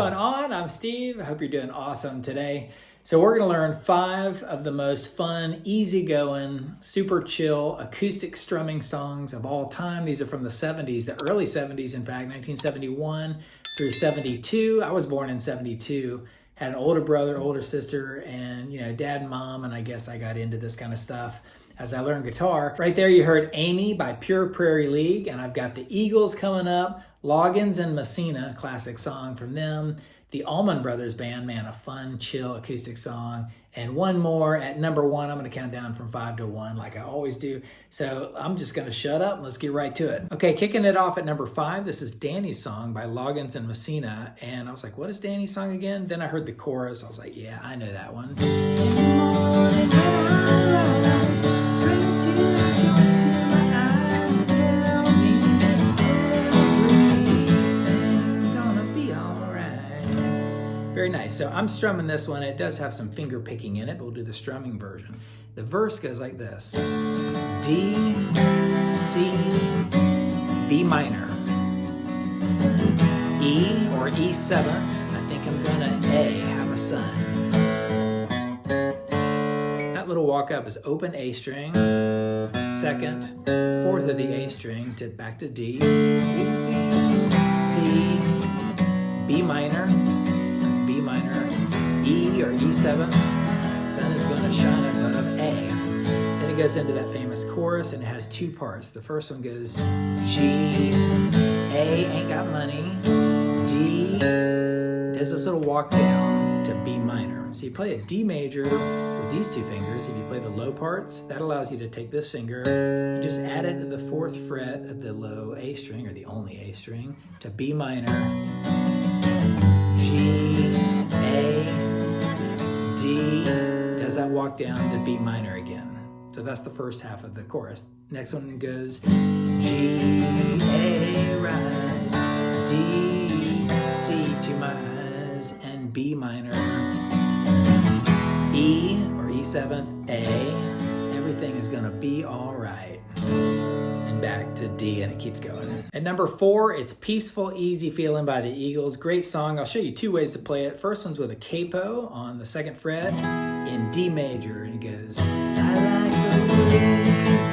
going on? I'm Steve. I hope you're doing awesome today. So we're going to learn 5 of the most fun, easygoing, super chill acoustic strumming songs of all time. These are from the 70s, the early 70s, in fact, 1971 through 72. I was born in 72. Had an older brother, older sister, and dad and mom, and I guess I got into this kind of stuff as I learned guitar. Right there you heard Amy by Prairie League, and I've got the Eagles coming up, Loggins and Messina, classic song from them. The Allman Brothers Band, man, a fun, chill acoustic song. And one more at number 1. I'm going to count down from 5 to 1 like I always do. So I'm just going to shut up and let's get right to it. Okay, kicking it off at number 5, this is Danny's Song by Loggins and Messina. And I was like, what is Danny's song again? Then I heard the chorus. I was like, yeah, I know that one. Very nice. So I'm strumming this one. It does have some finger picking in it, but we'll do the strumming version. The verse goes like this. D, C, B minor, E or E7. I think I'm gonna A, have a son. That little walk up is open A string, 2nd, 4th of the A string to back to D, C, B minor, B minor, E or E7, sun is going to shine above A. Then it goes into that famous chorus and it has 2 parts. The first one goes G, A, ain't got money, D, does this little walk down to B minor. So you play a D major with these 2 fingers. If you play the low parts, that allows you to take this finger and just add it to the 4th fret of the low A string, or the only A string, to B minor, G, A, D, does that walk down to B minor again. So that's the first half of the chorus. Next one goes G, A, rise, D, C, to my eyes, and B minor, E or E7th, A, everything is gonna be all right. Back to D, and it keeps going. At number 4, it's Peaceful Easy Feeling by the Eagles. Great song. I'll show you 2 ways to play it. First one's with a capo on the 2nd fret in D major, and it goes I like the way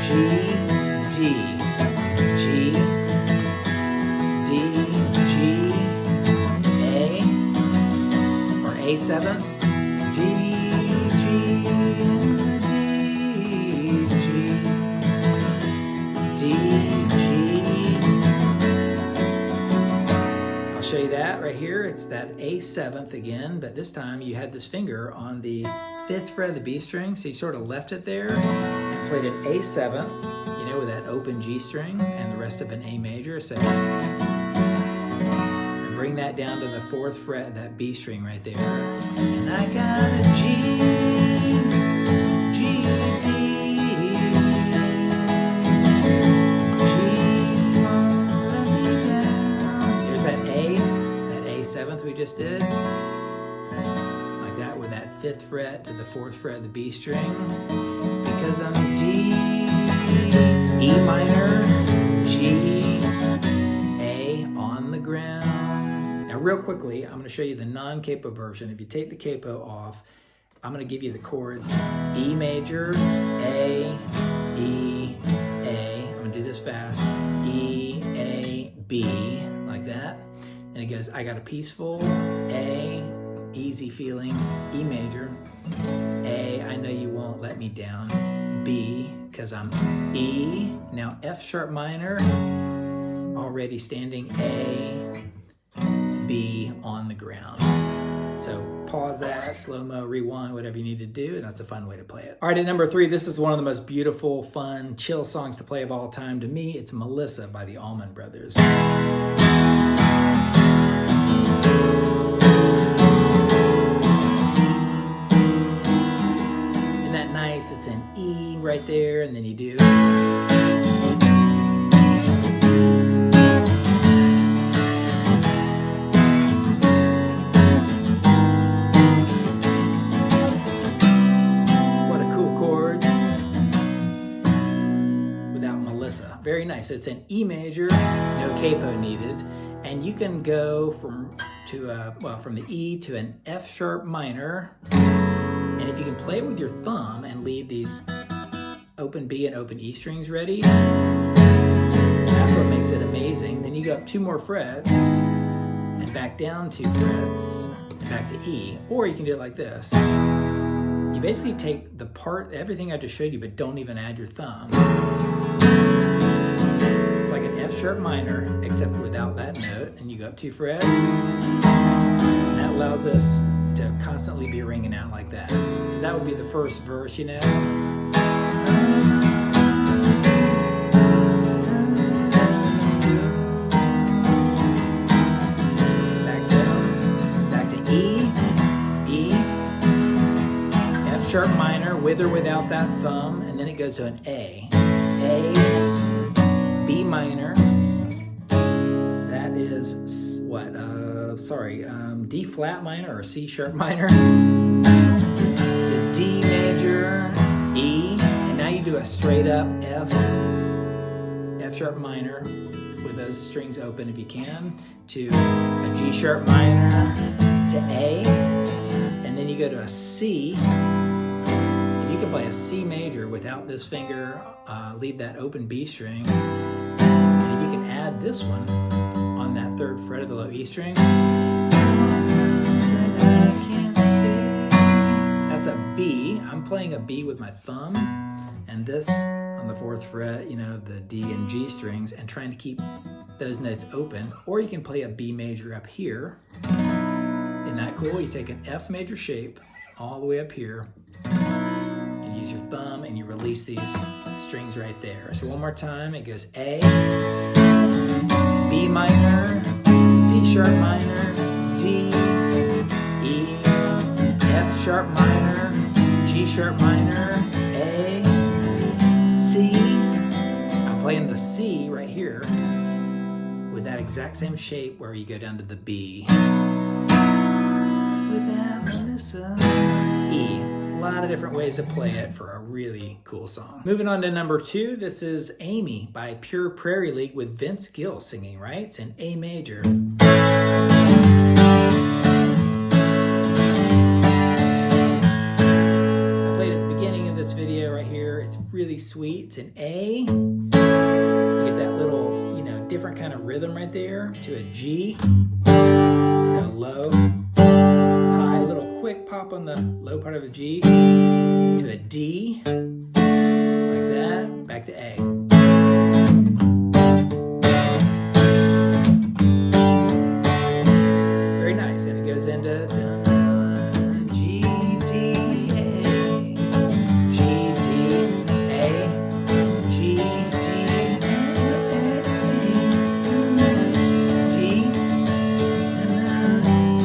G, D, G, D, G, A, or A7th, D, G, D, G. I'll show you that right here. It's that A7th again, but this time you had this finger on the 5th fret of the B string, so you sort of left it there and played an A7th, with that open G string and the rest of an A major. So and bring that down to the 4th fret of that B string right there. And I got a G, G, D. We just did like that with that 5th fret to the 4th fret of the B string, because I'm D, E minor, G, A on the ground. Now real quickly, I'm going to show you the non-capo version. If you take the capo off, I'm going to give you the chords E major, A, E, A. I'm going to do this fast. E, A, B, like that. And it goes, I got a peaceful, A, easy feeling, E major, A, I know you won't let me down, B, because I'm E, now F sharp minor, already standing A, B on the ground. So pause that, slow-mo, rewind, whatever you need to do, and that's a fun way to play it. All right, at number 3, this is one of the most beautiful, fun, chill songs to play of all time. To me, it's Melissa by the Allman Brothers. Isn't that nice? It's an E right there, and then you do. What a cool chord. Without Melissa. Very nice. So it's an E major, no capo needed. And you can go from to from the E to an F sharp minor. And if you can play it with your thumb and leave these open B and open E strings ready, that's what makes it amazing. Then you go up 2 more frets and back down 2 frets and back to E. Or you can do it like this. You basically take everything I just showed you, but don't even add your thumb. It's like an F sharp minor, except without that note, and you go up 2 frets. And that allows this to constantly be ringing out like that. So that would be the first verse, you know. Back to E, F sharp minor, with or without that thumb, and then it goes to an A, B minor. That is what? D flat minor or C sharp minor. To D major, E, and now you do a straight up F sharp minor with those strings open if you can, to a G sharp minor, to A, and then you go to a C. If you can play a C major without this finger, leave that open B string, and if you can add this one on that 3rd fret of the low E string, that's a B. I'm playing a B with my thumb, and this on the 4th fret, you know, the D and G strings, and trying to keep those notes open. Or you can play a B major up here. Isn't that cool? You take an F major shape all the way up here, and use your thumb, and you release these strings right there. So one more time, it goes A, B minor, C sharp minor, D, E, F sharp minor, G sharp minor, A, C. I'm playing the C right here with that exact same shape where you go down to the B. Without Melissa. E. A lot of different ways to play it for a really cool song. Moving on to number 2, this is Amy by Pure Prairie League with Vince Gill singing, right? It's in A major. I played at the beginning of this video right here. It's really sweet. It's in A. You get that little, you know, different kind of rhythm right there to a G. So low, high, little quick pop on the low part of a G, to a D, like that, back to A. Very nice, and it goes into G, D, A, G, D, A, G, D, D, C,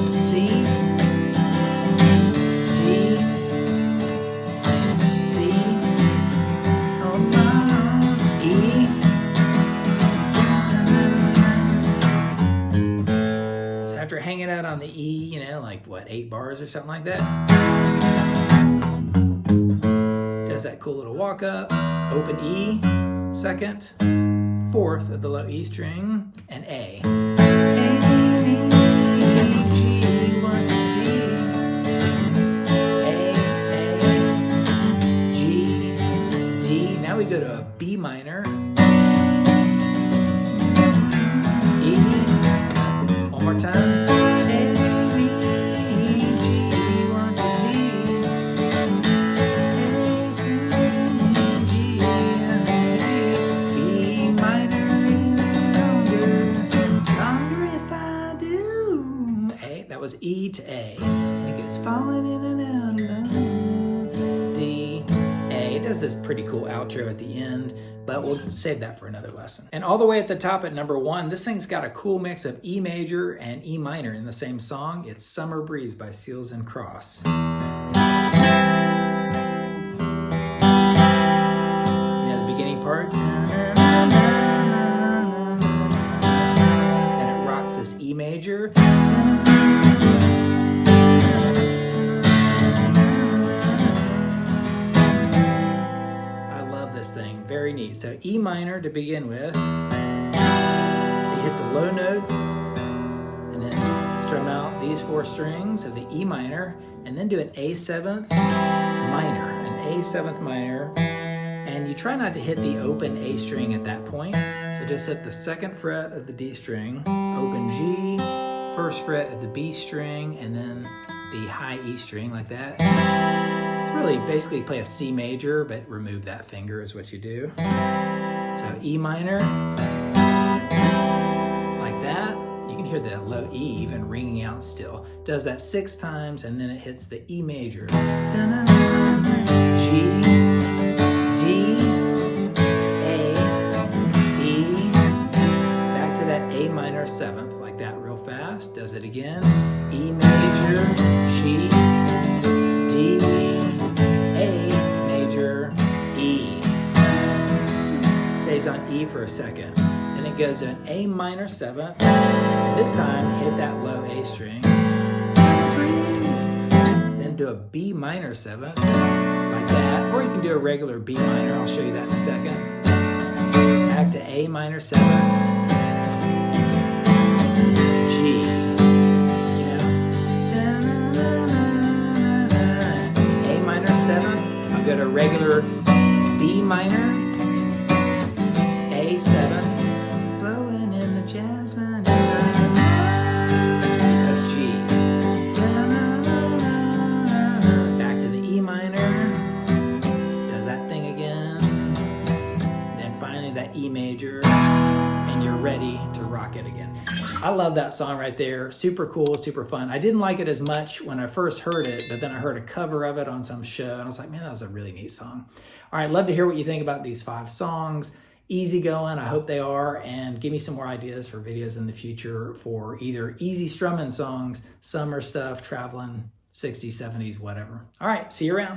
after hanging out on the E, you know, like what, 8 bars or something like that, does that cool little walk up, open E, 2nd, 4th of the low E string, and A. A, B, G, 1, G, A, G, D. Now we go to a B minor, E, one more time. That was E to A. And it goes falling in and out alone. D, A. It does this pretty cool outro at the end, but we'll save that for another lesson. And all the way at the top at number 1, this thing's got a cool mix of E major and E minor in the same song. It's Summer Breeze by Seals and Crofts. You know the beginning part? And it rocks this E major. Thing very neat. So E minor to begin with, so you hit the low notes and then strum out these 4 strings of the E minor, and then do an A7th minor, an A7th minor. And you try not to hit the open A string at that point. So just hit the 2nd fret of the D string, open G, 1st fret of the B string, and then the high E string like that. It's really basically play a C major, but remove that finger is what you do. So E minor, like that. You can hear the low E even ringing out still. Does that 6 times, and then it hits the E major. G, D, A, E, back to that A minor 7th, like that real fast. Does it again. E major, G, D, A major, E. Stays on E for a second. Then it goes to an A minor 7th. And this time, hit that low A string. Then do a B minor 7th, like that. Or you can do a regular B minor. I'll show you that in a second. Back to A minor 7th. G. You know. A minor 7th. I'll go to regular B minor. A7th. Blowing in the jasmine. That's G. Back to the E minor. Does that thing again. Then finally that E major. And you're ready to rock it again. I love that song right there. Super cool, super fun. I didn't like it as much when I first heard it, but then I heard a cover of it on some show, and I was like, man, that was a really neat song. All right, love to hear what you think about these 5 songs. Easy going, I hope they are, and give me some more ideas for videos in the future for either easy strumming songs, summer stuff, traveling, 60s, 70s, whatever. All right, see you around.